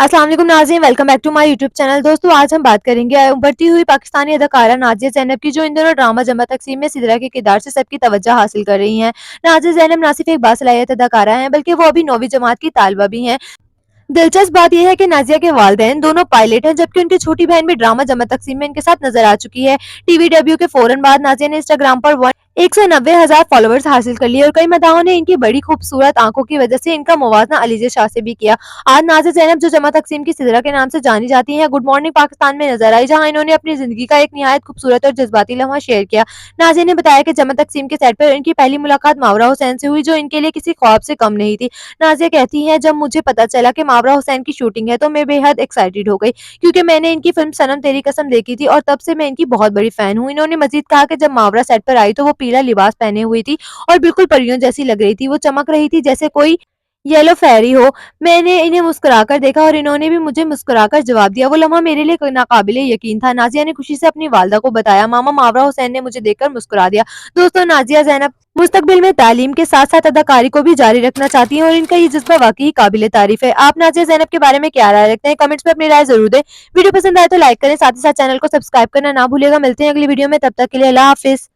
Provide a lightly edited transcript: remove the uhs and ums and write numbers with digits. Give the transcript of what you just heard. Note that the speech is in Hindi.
अस्सलाम वालेकुम नाज़रीन, welcome back to my YouTube channel. दोस्तों आज हम बात करेंगे उभरती हुई पाकिस्तानी अदाकारा नाज़िया ज़ैनब की, जो इन दोनों ड्रामा जमा तकसीम में सिद्रा के किरदार से सबकी तवज्जो हासिल कर रही हैं। नाज़िया ज़ैनब ना सिर्फ एक बासलाहियत अदाकारा हैं, बल्कि वो अभी 9वीं जमात की तालिबा भी हैं। दिलचस्प बात यह है कि नाज़िया के वालिदैन दोनों पायलट हैं, जबकि उनकी छोटी बहन भी ड्रामा जमा तकसीम में इनके साथ नजर आ चुकी है। टीवी डेब्यू के फौरन बाद नाज़िया ने इंस्टाग्राम पर 190,000 फॉलोवर्स हासिल कर लिए और कई मदाहों ने इनकी बड़ी खूबसूरत आंखों की वजह से इनका मुवाजना अलीज़ा शाह से भी किया। आज नाज़िया ज़ैनब, जो जमा तकसीम की सिदरा के नाम से जानी जाती हैं, गुड मॉर्निंग पाकिस्तान में नजर आई, जहां इन्होंने अपनी जिंदगी का एक निहायत खूबसूरत और जज्बाती लम्हा शेयर किया। नाज़िया ने बताया कि जमा तकसीम के सेट पर इनकी पहली मुलाकात मावरा हुसैन से हुई, जो इनके लिए किसी ख्वाब से कम नहीं थी। नाज़िया कहती हैं, जब मुझे पता चला कि मावरा हुसैन की शूटिंग है तो मैं बेहद एक्साइटेड हो गई, क्योंकि मैंने इनकी फिल्म सनम तेरी कसम देखी थी और तब से मैं इनकी बहुत बड़ी फैन हूँ। इन्होंने मजीद कहा कि जब मावरा सेट पर आई तो वो पीला लिबास पहने हुई थी और बिल्कुल परियों जैसी लग रही थी। वो चमक रही थी जैसे कोई येलो फेरी हो। मैंने इन्हें मुस्कुराकर देखा और इन्होंने भी मुझे मुस्कुराकर जवाब दिया। वो लम्हा मेरे लिए नाकाबिले यकीन था। नाज़िया ने खुशी से अपनी वालदा को बताया, मामा मावरा हुसैन ने मुझे देखकर मुस्कुरा दिया। दोस्तों, नाज़िया ज़ैनब मुस्तकबिल में तालीम के साथ-साथ अदाकारी को भी जारी रखना चाहती हैं और इनका ये जज़्बा वाक़ई काबिले तारीफ़ है। आप नाज़िया ज़ैनब के बारे में क्या राय रखते हैं? कमेंट्स में अपनी राय ज़रूर दें। वीडियो पसंद आए तो लाइक करें, साथ ही साथ चैनल को सब्सक्राइब करना ना भूलिएगा। मिलते हैं अगली वीडियो में, तब तक के लिए अल्लाह हाफ़िज़।